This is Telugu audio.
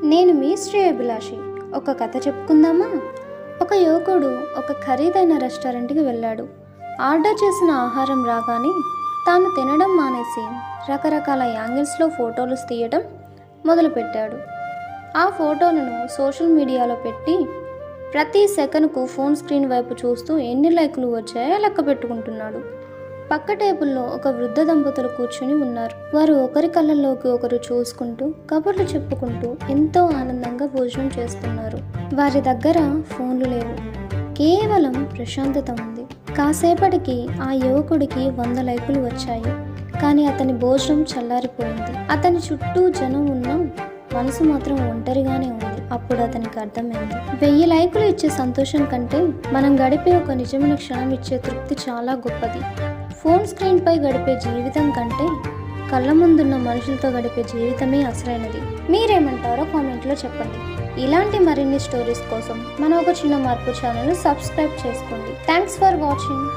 నేను మీ శ్రేయోభిలాషి. ఒక కథ చెప్పుకుందామా? ఒక యువకుడు ఒక ఖరీదైన రెస్టారెంట్కి వెళ్ళాడు. ఆర్డర్ చేసిన ఆహారం రాగానే తాను తినడం మానేసి రకరకాల యాంగిల్స్లో ఫోటోలు తీయడం మొదలుపెట్టాడు. ఆ ఫోటోలను సోషల్ మీడియాలో పెట్టి ప్రతి సెకనుకు ఫోన్ స్క్రీన్ వైపు చూస్తూ ఎన్ని లైకులు వచ్చాయో లెక్క పెట్టుకుంటున్నాడు. పక్క టేబుల్లో ఒక వృద్ధ దంపతులు కూర్చుని ఉన్నారు. వారు ఒకరి కళ్ళల్లోకి ఒకరు చూసుకుంటూ కబుర్లు చెప్పుకుంటూ ఎంతో ఆనందంగా భోజనం చేస్తున్నారు. వారి దగ్గర ఫోన్లు లేవు, కేవలం ప్రశాంతత ఉంది. కాసేపటికి ఆ యువకుడికి 100 లైకులు వచ్చాయి. కానీ అతని భోజనం చల్లారిపోయింది. అతని చుట్టూ జనం ఉన్నా మనసు మాత్రం ఒంటరిగానే ఉంది. అప్పుడు అతనికి అర్థమైంది, 1000 లైకులు ఇచ్చే సంతోషం కంటే మనం గడిపే ఒక నిజమైన క్షణం ఇచ్చే తృప్తి చాలా గొప్పది. ఫోన్ స్క్రీన్పై గడిపే జీవితం కంటే కళ్ళ ముందున్న మనుషులతో గడిపే జీవితమే అసలైనది. మీరేమంటారో కామెంట్లో చెప్పండి. ఇలాంటి మరిన్ని స్టోరీస్ కోసం మన ఒక చిన్న మార్పు ఛానల్ని సబ్స్క్రైబ్ చేసుకోండి. Thanks for watching.